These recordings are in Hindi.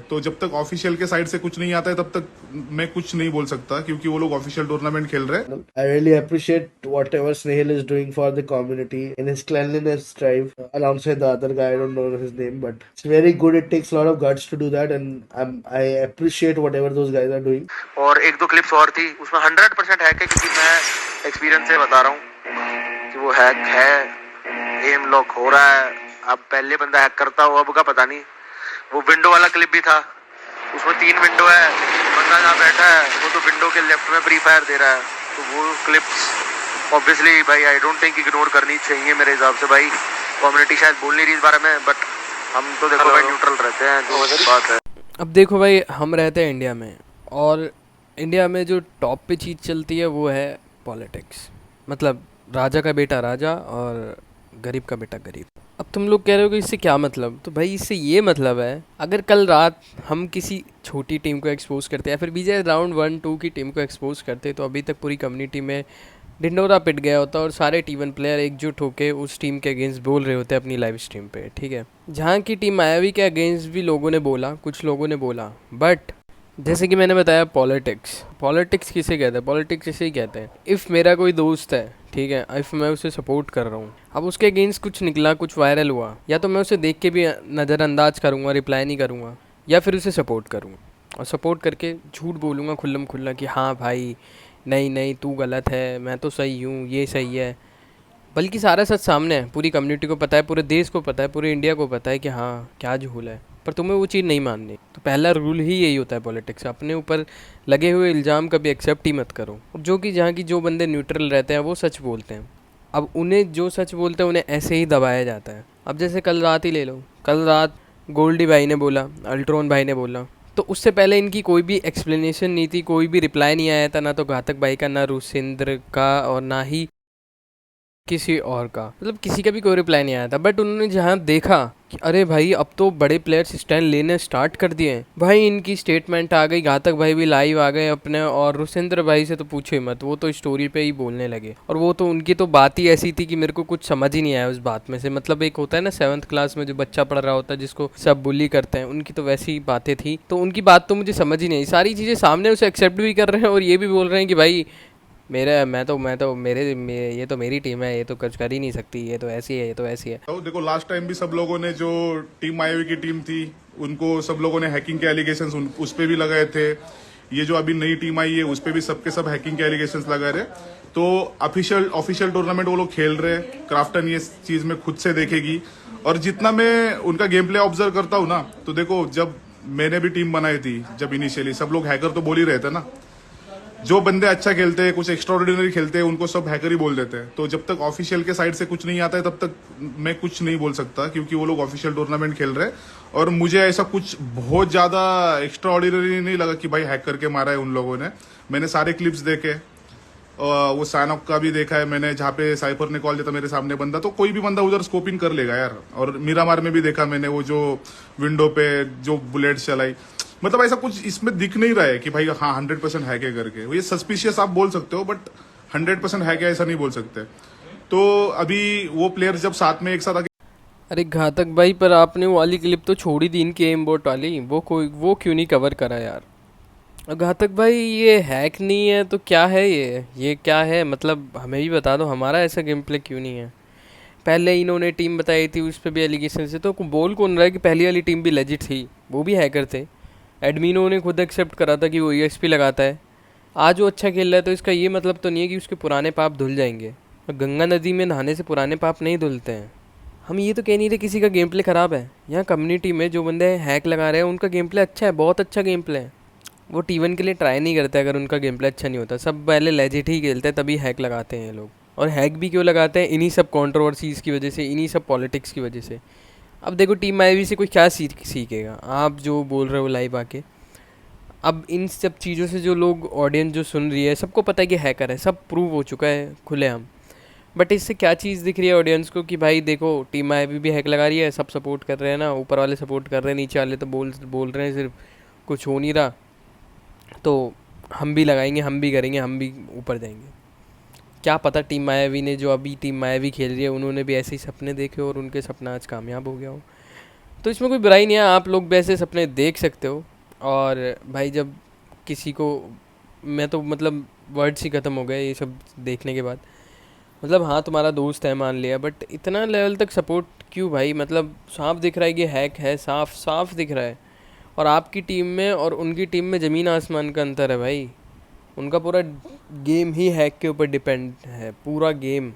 तो जब तक ऑफिशियल के साइड से कुछ नहीं आता है तब तक मैं कुछ नहीं बोल सकता, क्योंकि वो लोग ऑफिशियल टूर्नामेंट खेल रहे हैं। I really appreciate whatever Snehal is doing for the community in his cleanliness drive alongside the other guy. I don't know his name, but it's very good. It takes a lot of guts to do that, and I appreciate whatever those guys are doing. और एक दो क्लिप्स और थी उसमें 100% हैक है, क्योंकि मैं एक्सपीरियंस से बता रहा हूँ कि वो हैक है, एम लॉक हो रहा है। अब पहले बंदा हैक करता हो, अब का पता नहीं। वो विंडो वाला क्लिप भी था, उसमें 3 विंडो है, बंदा जहाँ बैठा है वो तो विंडो के लेफ्ट में फ्री फायर दे रहा है। तो वो क्लिप्स ऑब्वियसली भाई आई डोंट थिंक इग्नोर करनी चाहिए मेरे हिसाब से। भाई कम्युनिटी शायद बोल नहीं रही इस बारे में, बट हम तो देखो भाई न्यूट्रल रहते हैं, जो बात है। अब देखो भाई, हम रहते हैं इंडिया में, और इंडिया में जो टॉप पे चीज़ चलती है वो है पॉलिटिक्स। मतलब राजा का बेटा राजा और गरीब का बेटा गरीब। अब तुम लोग कह रहे हो कि इससे क्या मतलब, तो भाई इससे ये मतलब है, अगर कल रात हम किसी छोटी टीम को एक्सपोज करते हैं, फिर बीजे राउंड 1-2 की टीम को एक्सपोज करते, तो अभी तक पूरी कम्युनिटी में ढिंडोरा पिट गया होता और सारे T1 प्लेयर एकजुट होकर उस टीम के अगेंस्ट बोल रहे होते अपनी लाइव स्ट्रीम पे। ठीक है, जहाँ की टीम मायावी के अगेंस्ट भी लोगों ने बोला, कुछ लोगों ने बोला, बट जैसे कि मैंने बताया पॉलिटिक्स किसे कहते हैं, पॉलिटिक्स इसे ही कहते हैं। इफ़ मेरा कोई दोस्त है, ठीक है, इफ़ मैं उसे सपोर्ट कर रहा हूँ, अब उसके अगेंस्ट कुछ निकला, कुछ वायरल हुआ, या तो मैं उसे देख के भी नज़रअंदाज करूँगा, रिप्लाई नहीं करूँगा, या फिर उसे सपोर्ट करूँगा और सपोर्ट करके झूठ बोलूँगा खुल्लम खुल्ला कि हाँ भाई नहीं नहीं तू गलत है, मैं तो सही हूँ, ये सही है। बल्कि सारा सच सामने है, पूरी कम्युनिटी को पता है, पूरे देश को पता है, पूरे इंडिया को पता है कि हाँ क्या झूल है, पर तुम्हें वो चीज़ नहीं माननी। तो पहला रूल ही यही होता है पॉलिटिक्स, अपने ऊपर लगे हुए इल्ज़ाम कभी एक्सेप्ट ही मत करो। जो कि जहाँ की जो बंदे न्यूट्रल रहते हैं वो सच बोलते हैं, अब उन्हें जो सच बोलते हैं उन्हें ऐसे ही दबाया जाता है। अब जैसे कल रात ही ले लो, कल रात गोल्डी भाई ने बोला, अल्ट्रॉन भाई ने बोला, तो उससे पहले इनकी कोई भी एक्सप्लेनेशन नहीं थी, कोई भी रिप्लाई नहीं आया था, ना तो घातक भाई का, ना रुसेंद्र का, और ना ही किसी और का। मतलब किसी का भी कोई रिप्लाई नहीं आया था। बट उन्होंने जहाँ देखा कि अरे भाई अब तो बड़े प्लेयर्स स्टैंड लेने स्टार्ट कर दिए हैं, भाई इनकी स्टेटमेंट आ गई, घातक भाई भी लाइव आ गए अपने, और रुसेंद्र भाई से तो पूछो ही मत, वो तो स्टोरी पे ही बोलने लगे। और वो तो उनकी तो बात ही ऐसी थी कि मेरे को कुछ समझ ही नहीं आया उस बात में से। मतलब एक होता है ना 7th क्लास में जो बच्चा पढ़ रहा होता है जिसको सब बुली करते हैं, उनकी तो वैसी बातें थी। तो उनकी बात तो मुझे समझ ही नहीं आई, सारी चीज़ें सामने उसे एक्सेप्ट भी कर रहे हैं और ये भी बोल रहे हैं कि भाई मैं तो ये तो मेरी टीम है, ये तो कुछ कर ही नहीं सकती, ये तो ऐसी है, ये तो ऐसी है। तो देखो लास्ट टाइम भी सब लोगों ने, जो टीम मायावी की टीम थी, उनको सब लोगों ने हैकिंग के एलिगेशंस उस पे भी लगाए थे। ये जो अभी नई टीम आई है उस पे भी सबके सब हैकिंग के एलिगेशंस लगा रहे। तो ऑफिशियल टूर्नामेंट वो लोग खेल रहे, क्राफ्टन ये चीज में खुद से देखेगी। और जितना मैं उनका गेम प्ले ऑब्जर्व करता हूँ ना, तो देखो जब मैंने भी टीम बनाई थी, जब इनिशियली सब लोग हैकर तो बोल ही रहे थे ना, जो बंदे अच्छा खेलते हैं, कुछ एक्स्ट्राऑर्डिनरी खेलते हैं, उनको सब हैकर ही बोल देते हैं। तो जब तक ऑफिशियल के साइड से कुछ नहीं आता है तब तक मैं कुछ नहीं बोल सकता, क्योंकि वो लोग ऑफिशियल टूर्नामेंट खेल रहे हैं। और मुझे ऐसा कुछ बहुत ज्यादा एक्स्ट्राऑर्डिनरी नहीं लगा कि भाई हैक करके मारा है उन लोगों ने। मैंने सारे क्लिप्स देखे, वो साइनॉक का भी देखा है मैंने, जहाँ पे साइफर ने कॉल दिया था मेरे सामने बंदा, तो कोई भी बंदा उधर स्कोपिंग कर लेगा यार। और मीरामार में भी देखा मैंने, वो जो विंडो पे जो बुलेट चलाई, मतलब ऐसा कुछ इसमें दिख नहीं रहा है कि भाई हाँ 100% हैक है करके। ये सस्पिशियस आप बोल सकते हो, बट 100% हैक है ऐसा नहीं बोल सकते। तो अभी वो प्लेयर जब साथ में एक साथ आके, अरे घातक भाई, पर आपने वो वाली क्लिप तो छोड़ ही दी इनकी एम बोट वाली, वो क्यों नहीं कवर करा यार। घातक भाई ये हैक नहीं है तो क्या है, ये क्या है, मतलब हमें भी बता दो, हमारा ऐसा गेम प्ले क्यों नहीं है। पहले इन्होंने टीम बताई थी, उस पर भी एलिगेशन से, तो बोल कौन रहा है कि पहली वाली टीम भी लेजिट थी, वो भी हैकर थे। एडमिनों ने खुद एक्सेप्ट करा था कि वो EXP लगाता है। आज वो अच्छा खेल रहा है तो इसका ये मतलब तो नहीं है कि उसके पुराने पाप धुल जाएंगे। गंगा नदी में नहाने से पुराने पाप नहीं धुलते हैं। हम ये तो कह नहीं रहे किसी का गेम प्ले ख़राब है। यहाँ कम्युनिटी में जो बंदे हैक लगा रहे हैं उनका गेम प्ले अच्छा है, बहुत अच्छा गेम प्ले है। वो T1 के लिए ट्राई नहीं करते अगर उनका गेम प्ले अच्छा नहीं होता। सब पहले लेजिट ही खेलते हैं, तभी हैक लगाते हैं ये लोग। और हैक भी क्यों लगाते हैं, इन्हीं सब कंट्रोवर्सीज़ की वजह से, इन्हीं सब पॉलिटिक्स की वजह से। अब देखो टीम मायावी से कोई क्या सीखेगा, आप जो बोल रहे हो लाइव आके। अब इन सब चीज़ों से जो लोग, ऑडियंस जो सुन रही है, सबको पता है कि हैकर है, सब प्रूव हो चुका है खुलेआम। बट इससे क्या चीज़ दिख रही है ऑडियंस को कि भाई देखो टीम मायावी भी हैक लगा रही है, सब सपोर्ट कर रहे हैं ना, ऊपर वाले सपोर्ट कर रहे हैं, नीचे वाले तो बोल रहे हैं सिर्फ, कुछ हो नहीं रहा, तो हम भी लगाएंगे, हम भी करेंगे, हम भी ऊपर जाएंगे। क्या पता टीम मायावी ने, जो अभी टीम मायावी खेल रही है, उन्होंने भी ऐसे ही सपने देखे और उनके सपना आज कामयाब हो गया हो। तो इसमें कोई बुराई नहीं है, आप लोग भी ऐसे सपने देख सकते हो। और भाई जब किसी को, मैं तो मतलब वर्ड्स ही ख़त्म हो गए ये सब देखने के बाद। मतलब हाँ तुम्हारा दोस्त है मान लिया, बट इतना लेवल तक सपोर्ट क्यों भाई? मतलब साफ दिख रहा है कि हैक है, साफ साफ दिख रहा है। और आपकी टीम में और उनकी टीम में ज़मीन आसमान का अंतर है भाई। उनका पूरा गेम ही हैक के ऊपर डिपेंड है, पूरा गेम।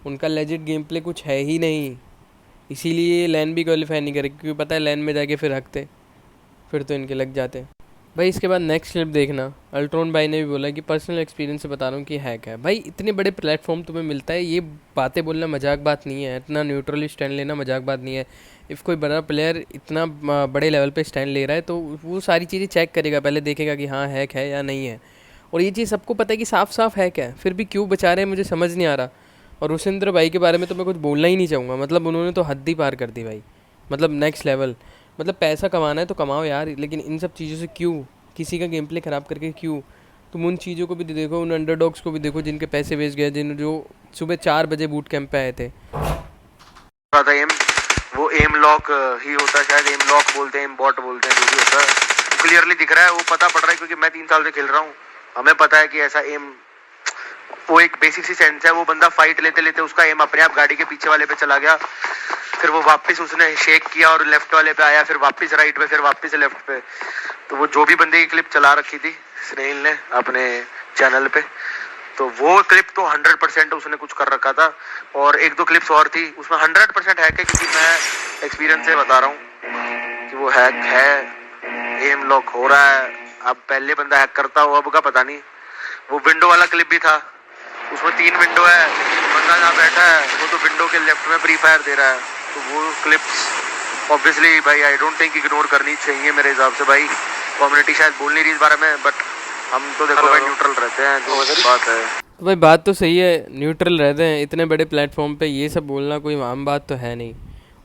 उनका लेजिट गेम प्ले कुछ है ही नहीं, इसीलिए लैन भी क्वालिफाई नहीं करे, क्योंकि पता है लैन में जाके फिर हकते, फिर तो इनके लग जाते। भाई इसके बाद नेक्स्ट क्लिप देखना। अल्ट्रॉन भाई ने भी बोला कि पर्सनल एक्सपीरियंस से बता रहा हूँ कि हैक है। भाई इतने बड़े प्लेटफॉर्म तुम्हें मिलता है, ये बातें बोलना मजाक बात नहीं है, इतना न्यूट्रली स्टैंड लेना मजाक बात नहीं है। इफ़ कोई बड़ा प्लेयर इतना बड़े लेवल पे स्टैंड ले रहा है तो वो सारी चीज़ें चेक करेगा, पहले देखेगा कि हाँ हैक है या नहीं है। और ये चीज़ सबको पता है कि साफ साफ हैक है, फिर भी क्यों बचा रहे हैं मुझे समझ नहीं आ रहा। और रुशिंद्र भाई के बारे में तो मैं कुछ बोलना ही नहीं चाहूँगा, मतलब उन्होंने तो हद ही पार कर दी भाई, मतलब नेक्स्ट लेवल। मतलब पैसा कमाना है तो कमाओ यार, लेकिन इन सब चीज़ों से क्यों, किसी का गेम प्ले ख़राब करके क्यों? तुम उन चीज़ों को भी देखो, उन अंडरडॉग्स को भी देखो जिनके पैसे वेस्ट गए, जिन जो सुबह 4 बजे बूट कैंप पे आए थे। एम, वो एम लॉक ही होता है शायद, एम लॉक बोलते हैं, एम बॉट बोलते हैं, जो भी होता है क्लियरली दिख रहा है, वो पता पड़ रहा है क्योंकि मैं 3 साल से खेल रहा हूँ। हमें पता है कि ऐसा एम, वो एक बेसिक सी सेंस है। वो बंदा फाइट लेते लेते उसका एम अपने आप गाड़ी के पीछे वाले पे चला गया, फिर वो वापस उसने शेक किया और लेफ्ट वाले पे आया, फिर वापस राइट पे, फिर वापस लेफ्ट पे। तो वो जो भी बंदे की क्लिप चला रखी थी स्नेहिल ने अपने चैनल पे, तो वो क्लिप तो 100% उसने कुछ कर रखा था। और 1-2 क्लिप्स और थी उसमें 100% हैक है, क्योंकि मैं एक्सपीरियंस से बता रहा हूँ कि वो हैक है, एम लॉक हो रहा है। अब पहले बंदा हैक करता हो, अब का पता नहीं। वो विंडो वाला क्लिप भी था, उसमें 3 विंडो है, बंदा जहाँ बैठा है वो तो विंडो के लेफ्ट में फ्री फायर दे रहा है। तो वो क्लिप्स ऑब्वियसली भाई आई डोंट थिंक इग्नोर करनी चाहिए मेरे हिसाब से। भाई कम्युनिटी शायद बोल नहीं रही इस बारे में, बट हम तो देखो भाई न्यूट्रल रहते हैं, जो बात है। तो भाई बात तो सही है, न्यूट्रल रहते हैं। इतने बड़े प्लेटफॉर्म पे ये सब बोलना कोई आम बात तो है नहीं।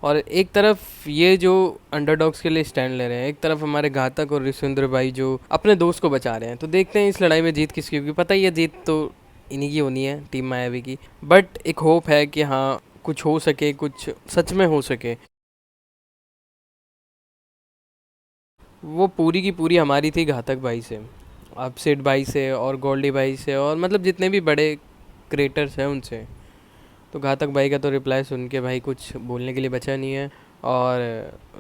और एक तरफ ये जो अंडरडॉग्स के लिए स्टैंड ले रहे हैं, एक तरफ हमारे घातक और ऋषिंद्र भाई जो अपने दोस्त को बचा रहे हैं। तो देखते हैं इस लड़ाई में जीत किसकी होगी। पता ही है जीत तो इन्हीं की होनी है, टीम मायावी की। बट एक होप है कि हाँ कुछ हो सके, कुछ सच में हो सके। वो पूरी की पूरी हमारी थी घातक भाई से, अपसेट भाई से और गोल्डी भाई से, और मतलब जितने भी बड़े क्रिएटर्स हैं उनसे। तो घातक भाई का तो रिप्लाई सुन के भाई कुछ बोलने के लिए बचा नहीं है। और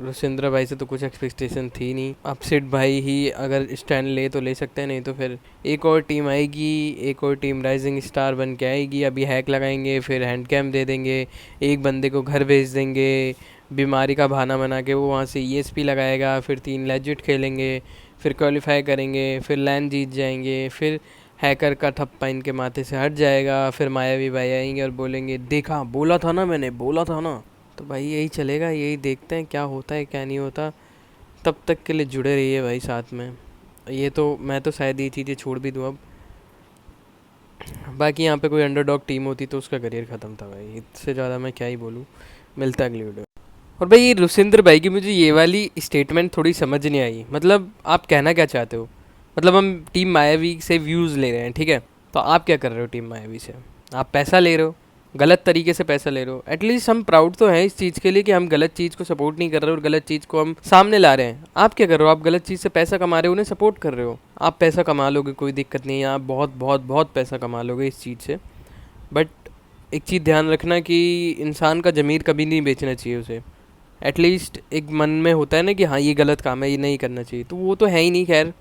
रुशिंद्र भाई से तो कुछ एक्सपेक्टेशन थी नहीं। अपसेट भाई ही अगर स्टैंड ले तो ले सकते हैं, नहीं तो फिर एक और टीम आएगी, एक और टीम राइजिंग स्टार बन के आएगी। अभी हैक लगाएंगे, फिर हैंड कैम दे देंगे, एक बंदे को घर भेज देंगे, बीमारी का बहाना बना के वो वहाँ से ESP लगाएगा, फिर 3 लेजिट खेलेंगे, फिर क्वालिफाई करेंगे, फिर लैन जीत जाएंगे, फिर हैकर का ठप्पा इनके माथे से हट जाएगा, फिर मायावी भाई आएंगे और बोलेंगे देखा बोला था ना, मैंने बोला था ना। तो भाई यही चलेगा, यही देखते हैं क्या होता है क्या नहीं होता। तब तक के लिए जुड़े रहिए भाई साथ में। ये तो मैं तो शायद ये चीज़ें छोड़ भी दूँ अब। बाकी यहाँ पे कोई अंडरडॉग टीम होती तो उसका करियर ख़त्म था भाई, इससे ज़्यादा मैं क्या ही बोलूँ। मिलता है अगली वीडियो। और भाई ये रुशिंद्र भाई की मुझे ये वाली स्टेटमेंट थोड़ी समझ नहीं आई। मतलब आप कहना क्या चाहते हो? मतलब हम टीम मायावी से व्यूज़ ले रहे हैं, ठीक है, तो आप क्या कर रहे हो टीम मायावी से? आप पैसा ले रहे हो, गलत तरीके से पैसा ले रहे हो। एटलीस्ट हम प्राउड तो हैं इस चीज़ के लिए कि हम गलत चीज़ को सपोर्ट नहीं कर रहे और गलत चीज़ को हम सामने ला रहे हैं। आप क्या कर रहे हो? आप गलत चीज़ से पैसा कमा रहे हो, उन्हें सपोर्ट कर रहे हो। आप पैसा कमा लोगे, कोई दिक्कत नहीं है, आप बहुत बहुत बहुत पैसा कमा लोगे इस चीज़ से। बट एक चीज़ ध्यान रखना कि इंसान का ज़मीर कभी नहीं बेचना चाहिए उसे। एटलीस्ट एक मन में होता है ना कि हाँ ये गलत काम है, ये नहीं करना चाहिए, तो वो तो है ही नहीं। खैर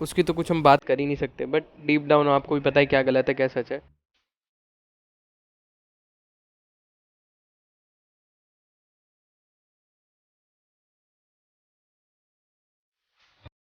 उसकी तो कुछ हम बात कर ही नहीं सकते, बट डीप डाउन आपको भी पता है क्या गलत है क्या सच है।